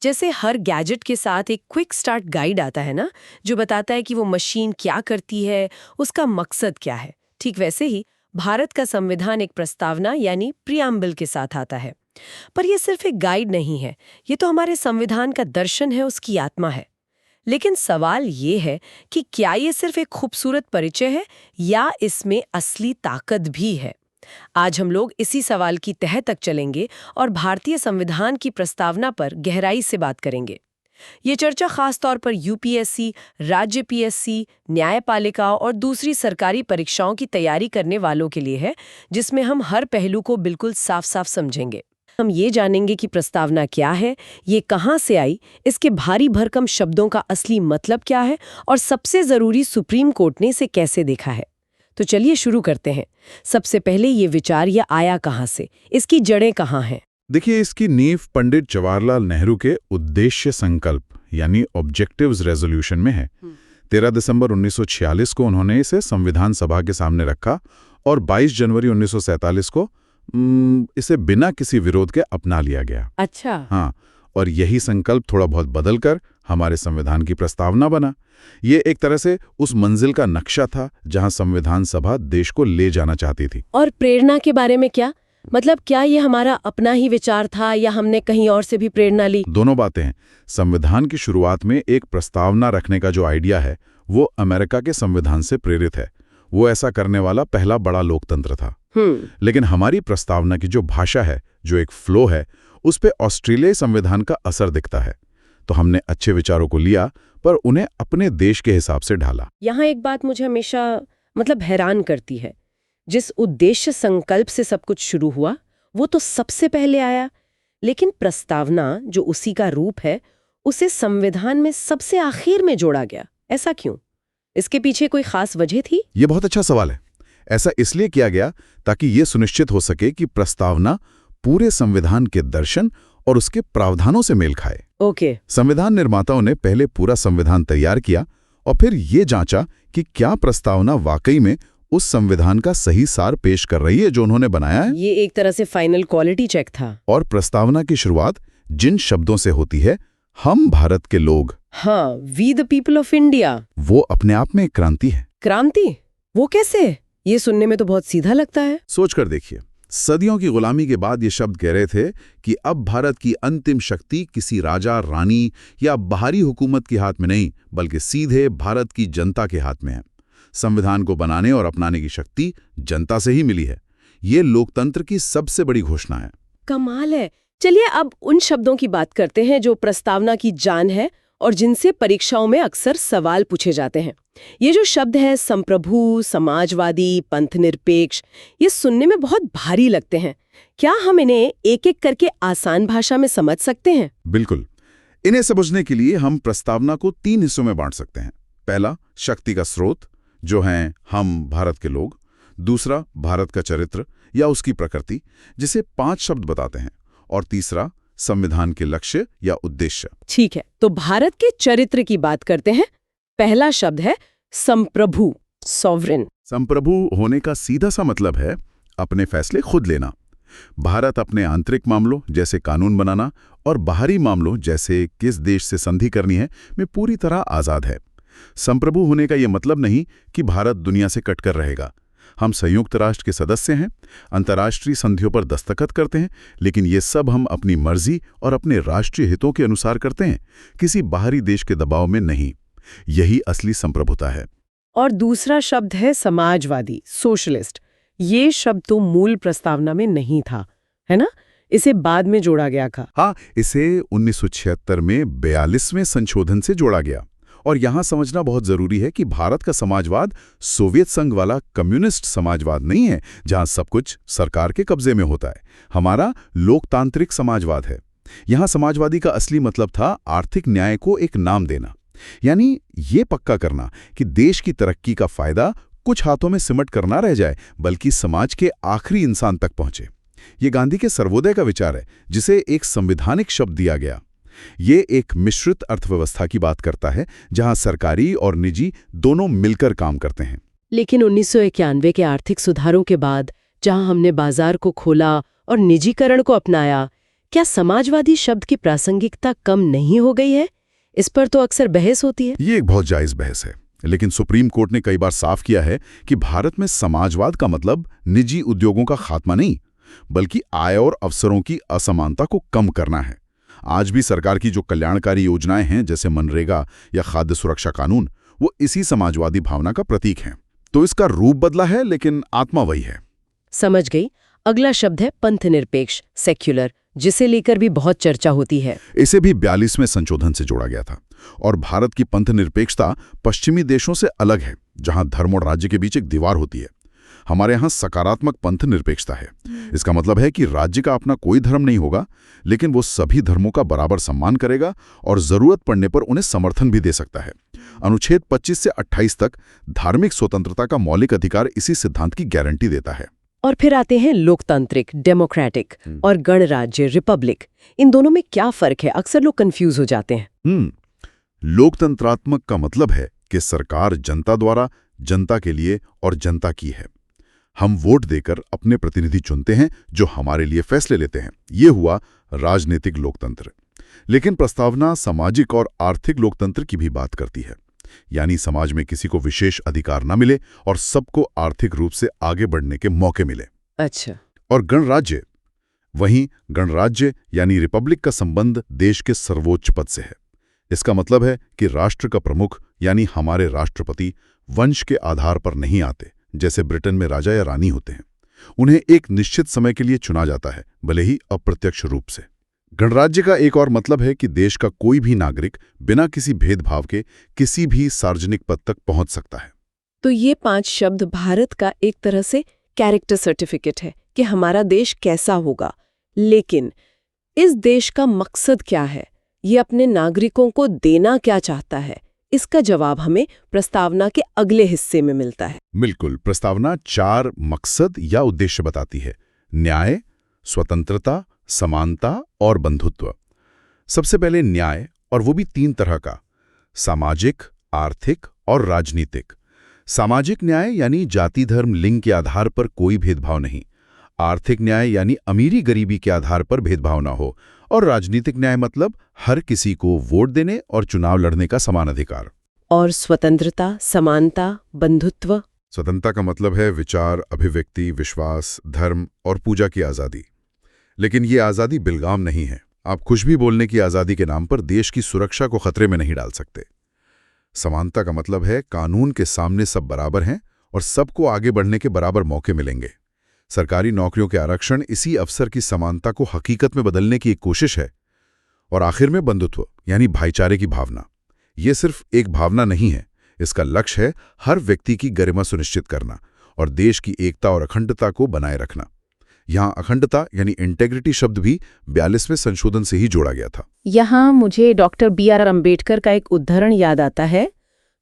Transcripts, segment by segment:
जैसे हर गैजेट के साथ एक क्विक स्टार्ट गाइड आता है ना, जो बताता है कि वो मशीन क्या करती है, उसका मकसद क्या है। ठीक वैसे ही भारत का संविधान एक प्रस्तावना यानी प्रियम्बल के साथ आता है। पर यह सिर्फ एक गाइड नहीं है, ये तो हमारे संविधान का दर्शन है, उसकी आत्मा है। लेकिन सवाल ये है कि क्या ये सिर्फ एक खूबसूरत परिचय है या इसमें असली ताकत भी है। आज हम लोग इसी सवाल की तह तक चलेंगे और भारतीय संविधान की प्रस्तावना पर गहराई से बात करेंगे। ये चर्चा खास तौर पर यूपीएससी, राज्य पीएससी, न्यायपालिका और दूसरी सरकारी परीक्षाओं की तैयारी करने वालों के लिए है, जिसमें हम हर पहलू को बिल्कुल साफ-साफ समझेंगे। हम ये जानेंगे कि प्रस्तावना क्या है, ये कहाँ से आई, इसके भारी भरकम शब्दों का असली मतलब क्या है और सबसे जरूरी सुप्रीम कोर्ट ने इसे कैसे देखा है। तो चलिए शुरू करते हैं। सबसे पहले ये विचार ये आया कहाँ से, इसकी जड़ें कहाँ हैं? देखिए, इसकी नींव पंडित जवाहरलाल नेहरू के उद्देश्य संकल्प यानी ऑब्जेक्टिव्स रेजोल्यूशन में है। 13 दिसंबर 1946 को उन्होंने इसे संविधान सभा के सामने रखा और 22 जनवरी 1947 को इसे बिना किसी विरोध के अपना लिया गया। अच्छा। हाँ, और यही संकल्प थोड़ा बहुत बदलकर हमारे संविधान की प्रस्तावना बना। ये एक तरह से उस मंजिल का नक्शा था जहां संविधान सभा देश को ले जाना चाहती थी। और प्रेरणा के बारे में क्या? मतलब क्या ये हमारा अपना ही विचार था या हमने कहीं और से भी प्रेरणा ली? दोनों बातें हैं। संविधान की शुरुआत में एक प्रस्तावना रखने का जो आइडिया है वो अमेरिका के संविधान से प्रेरित है। वो ऐसा करने वाला पहला बड़ा लोकतंत्र था। लेकिन हमारी प्रस्तावना की जो भाषा है, जो एक फ्लो है, उस पे ऑस्ट्रेलियाई संविधान का असर दिखता है। तो हमने अच्छे विचारों को लिया पर उन्हें अपने देश के हिसाब से ढाला। यहाँ एक बात मुझे हमेशा हैरान करती है। जिस उद्देश्य संकल्प से सब कुछ शुरू हुआ वो तो सबसे पहले आया, लेकिन प्रस्तावना जो उसी का रूप है उसे संविधान में सबसे आखिर में जोड़ा गया। ऐसा क्यों? इसके पीछे कोई खास वजह थी? ये बहुत अच्छा सवाल है। ऐसा इसलिए किया गया ताकि ये सुनिश्चित हो सके कि प्रस्तावना पूरे संविधान के दर्शन और उसके प्रावधानों से मेल खाए। ओके। संविधान निर्माताओं ने पहले पूरा संविधान तैयार किया और फिर ये जांचा कि क्या प्रस्तावना वाकई में उस संविधान का सही सार पेश कर रही है जो उन्होंने बनाया है। ये एक तरह से फाइनल क्वालिटी चेक था। और प्रस्तावना की शुरुआत जिन शब्दों से होती है, हम भारत के लोग, हाँ, we the people of India, वो अपने आप में एक क्रांति है। क्रांति? वो कैसे? ये सुनने में तो बहुत सीधा लगता है। सोच कर देखिए, सदियों की गुलामी के बाद ये शब्द कह रहे थे कि अब भारत की अंतिम शक्ति किसी राजा, रानी या बाहरी हुकूमत के हाथ में नहीं, बल्कि सीधे भारत की जनता के हाथ में है। संविधान को बनाने और अपनाने की शक्ति जनता से ही मिली है। ये लोकतंत्र की सबसे बड़ी घोषणा है। कमाल है। चलिए अब उन शब्दों की बात करते हैं जो प्रस्तावना की जान है और जिनसे परीक्षाओं में अक्सर सवाल पूछे जाते हैं। ये जो शब्द है संप्रभु, समाजवादी, पंथनिरपेक्ष, ये सुनने में बहुत भारी लगते हैं। क्या हम इन्हें एक एक करके आसान भाषा में समझ सकते हैं? बिल्कुल। इन्हें समझने के लिए हम प्रस्तावना को 3 हिस्सों में बांट सकते हैं। पहला, शक्ति का स्रोत, जो हैं हम भारत के लोग। दूसरा, भारत का चरित्र या उसकी प्रकृति, जिसे 5 शब्द बताते हैं। और तीसरा, संविधान के लक्ष्य या उद्देश्य। ठीक है, तो भारत के चरित्र की बात करते हैं। पहला शब्द है संप्रभु, सॉवरेन। संप्रभु होने का सीधा सा मतलब है अपने फैसले खुद लेना। भारत अपने आंतरिक मामलों जैसे कानून बनाना और बाहरी मामलों जैसे किस देश से संधि करनी है में पूरी तरह आजाद है। संप्रभु होने का यह मतलब नहीं कि भारत दुनिया से कटकर रहेगा। हम संयुक्त राष्ट्र के सदस्य हैं, अंतर्राष्ट्रीय संधियों पर दस्तखत करते हैं, लेकिन ये सब हम अपनी मर्जी और अपने राष्ट्रीय हितों के अनुसार करते हैं, किसी बाहरी देश के दबाव में नहीं। यही असली संप्रभुता है। और दूसरा शब्द है समाजवादी, सोशलिस्ट। ये शब्द तो मूल प्रस्तावना में नहीं था, है ना? इसे बाद में जोड़ा गया था। हाँ, इसे 1976 में 42वें संशोधन से जोड़ा गया। और यहां समझना बहुत जरूरी है कि भारत का समाजवाद सोवियत संघ वाला कम्युनिस्ट समाजवाद नहीं है, जहां सब कुछ सरकार के कब्जे में होता है। हमारा लोकतांत्रिक समाजवाद है। यहां समाजवादी का असली मतलब था आर्थिक न्याय को एक नाम देना, यानी ये पक्का करना कि देश की तरक्की का फायदा कुछ हाथों में सिमट कर ना रह जाए, बल्कि समाज के आखिरी इंसान तक पहुंचे। ये गांधी के सर्वोदय का विचार है, जिसे एक संवैधानिक शब्द दिया गया। ये एक मिश्रित अर्थव्यवस्था की बात करता है, जहां सरकारी और निजी दोनों मिलकर काम करते हैं। लेकिन 1991 के आर्थिक सुधारों के बाद, जहां हमने बाजार को खोला और निजीकरण को अपनाया, क्या समाजवादी शब्द की प्रासंगिकता कम नहीं हो गई है? इस पर तो अक्सर बहस होती है। ये एक बहुत जायज बहस है, लेकिन सुप्रीम कोर्ट ने कई बार साफ किया है कि भारत में समाजवाद का मतलब निजी उद्योगों का खात्मा नहीं, बल्कि आय और अवसरों की असमानता को कम करना है। आज भी सरकार की जो कल्याणकारी योजनाएं हैं, जैसे मनरेगा या खाद्य सुरक्षा कानून, वो इसी समाजवादी भावना का प्रतीक हैं। तो इसका रूप बदला है, लेकिन आत्मा वही है। समझ गई। अगला शब्द है पंथनिरपेक्ष, सेक्युलर, जिसे लेकर भी बहुत चर्चा होती है। इसे भी 42वें संशोधन से जोड़ा गया था। और भारत की पंथनिरपेक्षता पश्चिमी देशों से अलग है, जहां धर्म और राज्य के बीच एक दीवार होती है। हमारे यहाँ सकारात्मक पंथनिरपेक्षता है। इसका मतलब है कि राज्य का अपना कोई धर्म नहीं होगा, लेकिन वो सभी धर्मों का बराबर सम्मान करेगा और जरूरत पड़ने पर उन्हें समर्थन भी दे सकता है। अनुच्छेद 25 से 28 तक धार्मिक स्वतंत्रता का मौलिक अधिकार इसी सिद्धांत की गारंटी देता है। और फिर आते हैं लोकतांत्रिक, डेमोक्रेटिक और गणराज्य, रिपब्लिक। इन दोनों में क्या फर्क है? अक्सर लोग कंफ्यूज हो जाते हैं। लोकतंत्रात्मक का मतलब है कि सरकार जनता द्वारा, जनता के लिए और जनता की है। हम वोट देकर अपने प्रतिनिधि चुनते हैं जो हमारे लिए फैसले लेते हैं। ये हुआ राजनीतिक लोकतंत्र। लेकिन प्रस्तावना सामाजिक और आर्थिक लोकतंत्र की भी बात करती है, यानी समाज में किसी को विशेष अधिकार न मिले और सबको आर्थिक रूप से आगे बढ़ने के मौके मिले। अच्छा। और गणराज्य, वहीं गणराज्य यानी रिपब्लिक का संबंध देश के सर्वोच्च पद से है। इसका मतलब है कि राष्ट्र का प्रमुख यानी हमारे राष्ट्रपति वंश के आधार पर नहीं आते, जैसे ब्रिटेन में राजा या रानी होते हैं। उन्हें एक निश्चित समय के लिए चुना जाता है, भले ही अप्रत्यक्ष रूप से। गणराज्य का एक और मतलब है कि देश का कोई भी नागरिक बिना किसी भेदभाव के किसी भी सार्वजनिक पद तक पहुंच सकता है। तो ये 5 शब्द भारत का एक तरह से कैरेक्टर सर्टिफिकेट है कि हमारा देश कैसा होगा। लेकिन इस देश का मकसद क्या है? ये अपने नागरिकों को देना क्या चाहता है? इसका जवाब हमें प्रस्तावना के अगले हिस्से में मिलता है। बिल्कुल, प्रस्तावना 4 मकसद या उद्देश्य बताती है: न्याय, स्वतंत्रता, समानता और बंधुत्व। सबसे पहले न्याय, और वो भी 3 तरह का: सामाजिक, आर्थिक और राजनीतिक। सामाजिक न्याय यानी जाति, धर्म, लिंग के आधार पर कोई भेदभाव नहीं। आर्थिक न्याय यानी अमीरी गरीबी के आधार पर भेदभाव ना हो। और राजनीतिक न्याय मतलब हर किसी को वोट देने और चुनाव लड़ने का समान अधिकार। और स्वतंत्रता, समानता, बंधुत्व। स्वतंत्रता का मतलब है विचार, अभिव्यक्ति, विश्वास, धर्म और पूजा की आज़ादी। लेकिन ये आज़ादी बिलगाम नहीं है। आप कुछ भी बोलने की आज़ादी के नाम पर देश की सुरक्षा को खतरे में नहीं डाल सकते। समानता का मतलब है कानून के सामने सब बराबर हैं और सबको आगे बढ़ने के बराबर मौके मिलेंगे। सरकारी नौकरियों के आरक्षण इसी अवसर की समानता को हकीकत में बदलने की एक कोशिश है। और आखिर में बंधुत्व यानी भाईचारे की भावना। ये सिर्फ एक भावना नहीं है, इसका लक्ष्य है हर व्यक्ति की गरिमा सुनिश्चित करना और देश की एकता और अखंडता को बनाए रखना। यहाँ अखंडता यानी इंटेग्रिटी शब्द भी 42वें संशोधन से ही जोड़ा गया था। यहाँ मुझे डॉक्टर B.R. अम्बेडकर का एक उद्धरण याद आता है: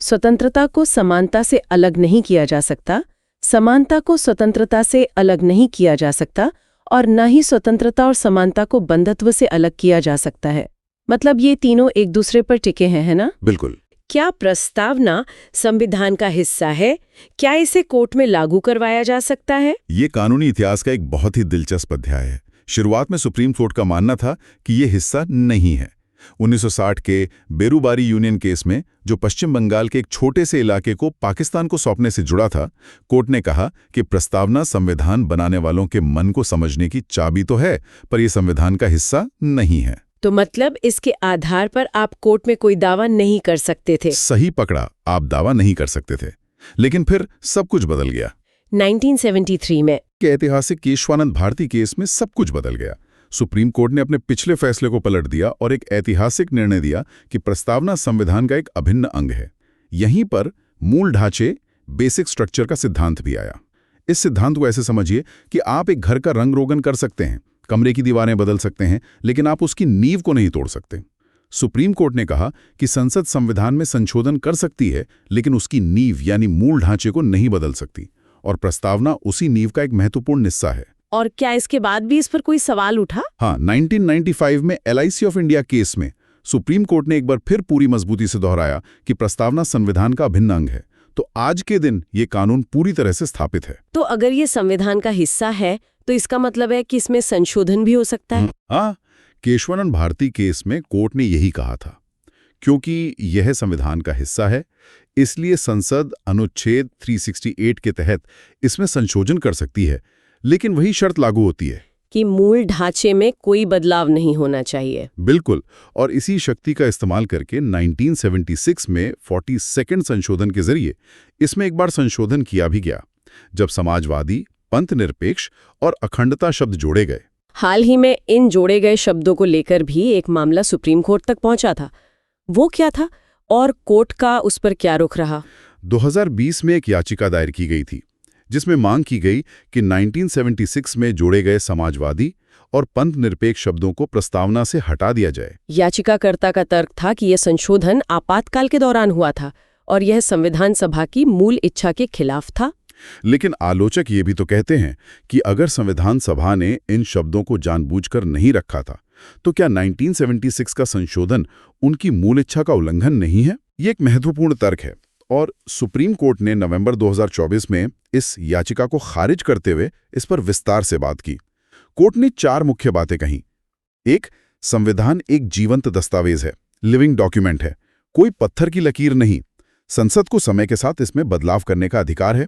स्वतंत्रता को समानता से अलग नहीं किया जा सकता, समानता को स्वतंत्रता से अलग नहीं किया जा सकता, और न ही स्वतंत्रता और समानता को बंधुत्व से अलग किया जा सकता है। मतलब ये तीनों एक दूसरे पर टिके हैं, है ना? बिल्कुल। क्या प्रस्तावना संविधान का हिस्सा है? क्या इसे कोर्ट में लागू करवाया जा सकता है? ये कानूनी इतिहास का एक बहुत ही दिलचस्प अध्याय है। शुरुआत में सुप्रीम कोर्ट का मानना था कि ये हिस्सा नहीं है। 1960 के बेरूबारी यूनियन केस में, जो पश्चिम बंगाल के एक छोटे से इलाके को पाकिस्तान को सौंपने से जुड़ा था, कोर्ट ने कहा कि प्रस्तावना संविधान बनाने वालों के मन को समझने की चाबी तो है, पर यह संविधान का हिस्सा नहीं है। तो मतलब इसके आधार पर आप कोर्ट में कोई दावा नहीं कर सकते थे? सही पकड़ा, आप दावा नहीं कर सकते थे। लेकिन फिर सब कुछ बदल गया। 1973 में के ऐतिहासिक केशवानंद भारती केस में सब कुछ बदल गया। सुप्रीम कोर्ट ने अपने पिछले फैसले को पलट दिया और एक ऐतिहासिक निर्णय दिया कि प्रस्तावना संविधान का एक अभिन्न अंग है। यहीं पर मूल ढांचे, बेसिक स्ट्रक्चर का सिद्धांत भी आया। इस सिद्धांत को ऐसे समझिए कि आप एक घर का रंग रोगन कर सकते हैं, कमरे की दीवारें बदल सकते हैं, लेकिन आप उसकी नींव को नहीं तोड़ सकते। सुप्रीम कोर्ट ने कहा कि संसद संविधान में संशोधन कर सकती है, लेकिन उसकी नींव यानी मूल ढांचे को नहीं बदल सकती, और प्रस्तावना उसी नींव का एक महत्वपूर्ण हिस्सा है। और क्या इसके बाद भी इस पर कोई सवाल उठा? हाँ, 1995 में LIC ऑफ इंडिया केस में सुप्रीम कोर्ट ने एक बार फिर पूरी मजबूती से दोहराया कि प्रस्तावना संविधान का अभिन्न अंग है। तो आज के दिन ये कानून पूरी तरह से स्थापित है। तो अगर ये संविधान का हिस्सा है, तो इसका मतलब है कि इसमें संशोधन भी हो सकता है? हाँ, केशवानंद भारती केस में कोर्ट ने यही कहा था। क्योंकि यह संविधान का हिस्सा है, इसलिए संसद अनुच्छेद 368 के तहत इसमें संशोधन कर सकती है, लेकिन वही शर्त लागू होती है कि मूल ढांचे में कोई बदलाव नहीं होना चाहिए। बिल्कुल। और इसी शक्ति का इस्तेमाल करके 1976 में 42वां संशोधन के जरिए इसमें एक बार संशोधन किया भी गया, जब समाजवादी, पंथ निरपेक्ष और अखंडता शब्द जोड़े गए। हाल ही में इन जोड़े गए शब्दों को लेकर भी एक मामला सुप्रीम कोर्ट तक पहुंचा था। वो क्या था और कोर्ट का उस पर क्या रुख रहा? 2020 में एक याचिका दायर की गई थी, जिसमें मांग की गई कि 1976 में जोड़े गए समाजवादी और पंथ निरपेक्ष शब्दों को प्रस्तावना से हटा दिया जाए। याचिकाकर्ता का तर्क था कि यह संशोधन आपातकाल के दौरान हुआ था और यह संविधान सभा की मूल इच्छा के खिलाफ था। लेकिन आलोचक ये भी तो कहते हैं कि अगर संविधान सभा ने इन शब्दों को जानबूझकर नहीं रखा था, तो क्या 1976 का संशोधन उनकी मूल इच्छा का उल्लंघन नहीं है? ये एक महत्वपूर्ण तर्क है और सुप्रीम कोर्ट ने नवंबर 2024 में इस याचिका को खारिज करते हुए इस पर विस्तार से बात की। कोर्ट ने 4 मुख्य बातें कहीं। 1. संविधान एक जीवंत दस्तावेज है, लिविंग डॉक्यूमेंट है, कोई पत्थर की लकीर नहीं। संसद को समय के साथ इसमें बदलाव करने का अधिकार है।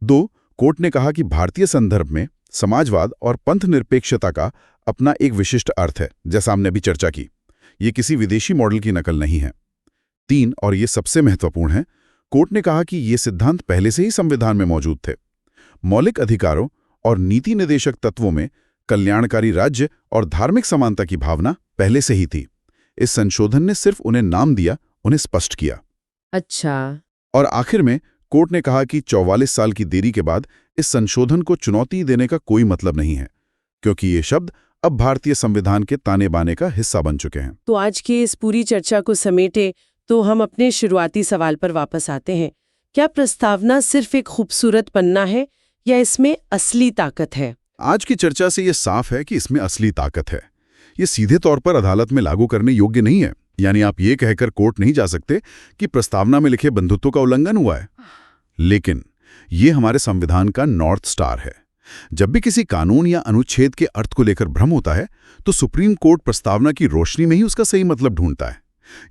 2. कोर्ट ने कहा कि भारतीय संदर्भ में समाजवाद और पंथ निरपेक्षता का अपना एक विशिष्ट अर्थ है, जैसा हमने अभी चर्चा की। ये किसी विदेशी मॉडल की नकल नहीं है। 3. और ये सबसे महत्वपूर्ण है, कोर्ट ने कहा कि ये सिद्धांत पहले से ही संविधान में मौजूद थे। मौलिक अधिकारों और नीति निर्देशक तत्वों में कल्याणकारी राज्य और धार्मिक समानता की भावना पहले से ही थी। इस संशोधन ने सिर्फ उन्हें नाम दिया, उन्हें स्पष्ट किया। अच्छा। और आखिर में कोर्ट ने कहा कि 44 साल की देरी के बाद इस संशोधन को चुनौती देने का कोई मतलब नहीं है, क्योंकि ये शब्द अब भारतीय संविधान के ताने बाने का हिस्सा बन चुके हैं। तो आज की इस पूरी चर्चा को समेटे तो हम अपने शुरुआती सवाल पर वापस आते हैं। क्या प्रस्तावना सिर्फ एक खूबसूरत पन्ना है या इसमें असली ताकत है? आज की चर्चा से ये साफ है कि इसमें असली ताकत है। ये सीधे तौर पर अदालत में लागू करने योग्य नहीं है। यानी आप ये कहकर कोर्ट नहीं जा सकते कि प्रस्तावना में लिखे बंधुत्व का उल्लंघन हुआ है। लेकिन ये हमारे संविधान का नॉर्थ स्टार है। जब भी किसी कानून या अनुच्छेद के अर्थ को लेकर भ्रम होता है, तो सुप्रीम कोर्ट प्रस्तावना की रोशनी में ही उसका सही मतलब ढूंढता है।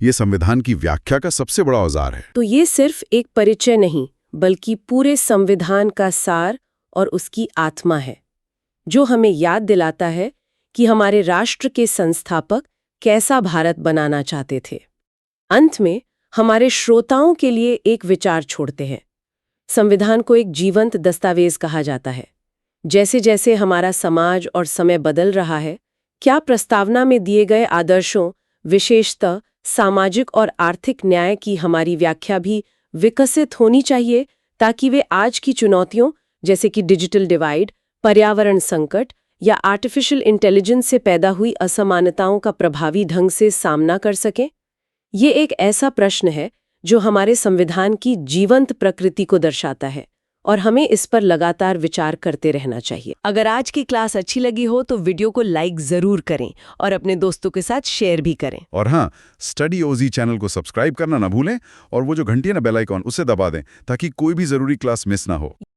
ये संविधान की व्याख्या का सबसे बड़ा औजार है। तो ये सिर्फ एक परिचय नहीं, बल्कि पूरे संविधान का सार और उसकी आत्मा है, जो हमें याद दिलाता है कि हमारे राष्ट्र के संस्थापक कैसा भारत बनाना चाहते थे। अंत में हमारे श्रोताओं के लिए एक विचार छोड़ते हैं। संविधान को एक जीवंत दस्तावेज कहा जाता है। जैसे जैसे हमारा समाज और समय बदल रहा है, क्या प्रस्तावना में दिए गए आदर्शों, विशेषतः सामाजिक और आर्थिक न्याय की हमारी व्याख्या भी विकसित होनी चाहिए, ताकि वे आज की चुनौतियों जैसे कि डिजिटल डिवाइड, पर्यावरण संकट या आर्टिफिशियल इंटेलिजेंस से पैदा हुई असमानताओं का प्रभावी ढंग से सामना कर सकें? ये एक ऐसा प्रश्न है जो हमारे संविधान की जीवंत प्रकृति को दर्शाता है और हमें इस पर लगातार विचार करते रहना चाहिए। अगर आज की क्लास अच्छी लगी हो तो वीडियो को लाइक जरूर करें और अपने दोस्तों के साथ शेयर भी करें। और हाँ, स्टडी ओजी चैनल को सब्सक्राइब करना ना भूलें और वो जो घंटी है ना बेल आइकॉन, उसे दबा दें ताकि कोई भी जरूरी क्लास मिस ना हो।